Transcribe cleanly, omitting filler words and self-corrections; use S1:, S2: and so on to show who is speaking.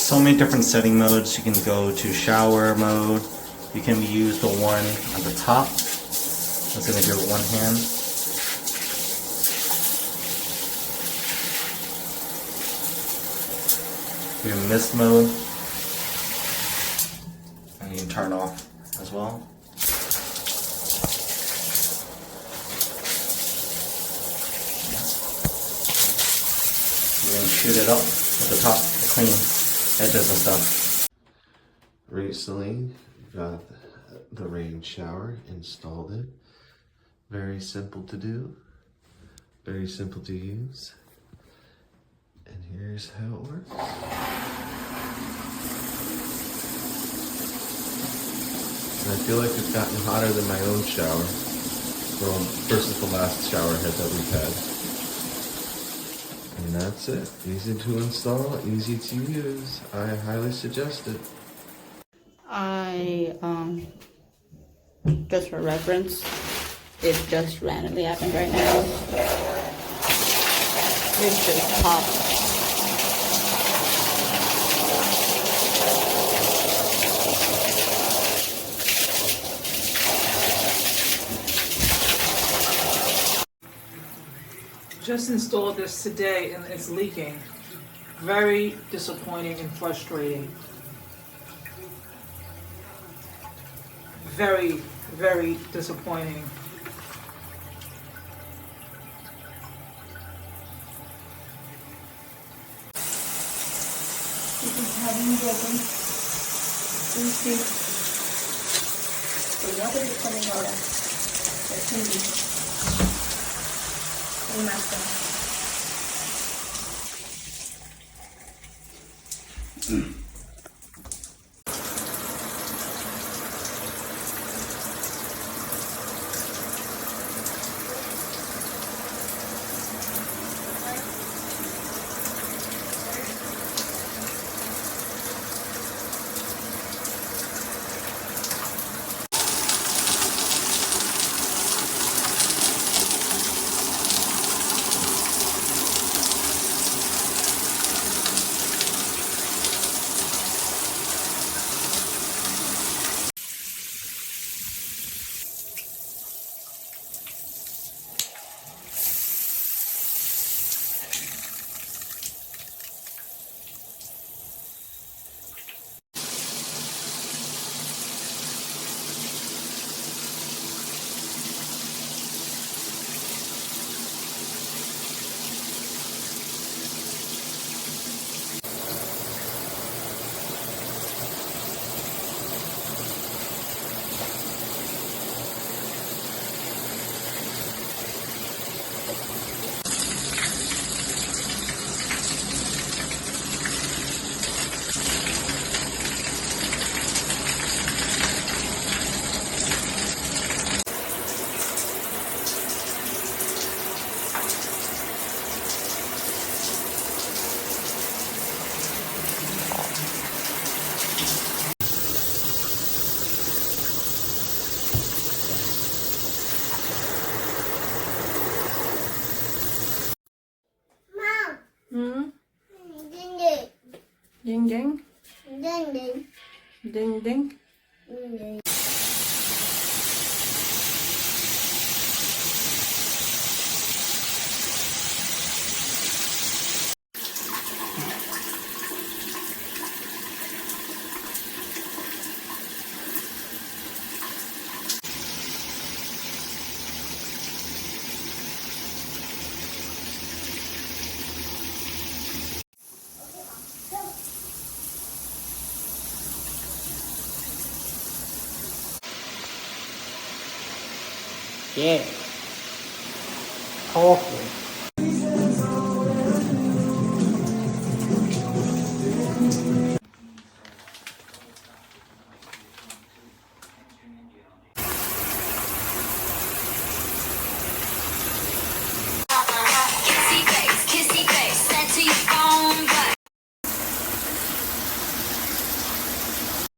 S1: so many different setting modes. You can go to shower mode. You can use the one at the top. That's going to do with one hand. Do mist mode. And you can turn off as well. You can shoot it up with the top to clean edges and stuff.
S2: Recently got the rain shower, installed it. Very simple to do, very simple to use. And here's how it works. And I feel like it's gotten hotter than my own shower. Well, versus the last shower head that we've had. And that's it. Easy to install, easy to use. I highly suggest it.
S3: Just for reference, it just randomly happened right now. It just popped.
S4: Just installed this today and it's leaking. Very disappointing and frustrating. Very, very disappointing.
S3: Ding ding.
S5: Ding ding.
S3: Ding ding.
S5: Ding.
S3: Yeah. Coffee.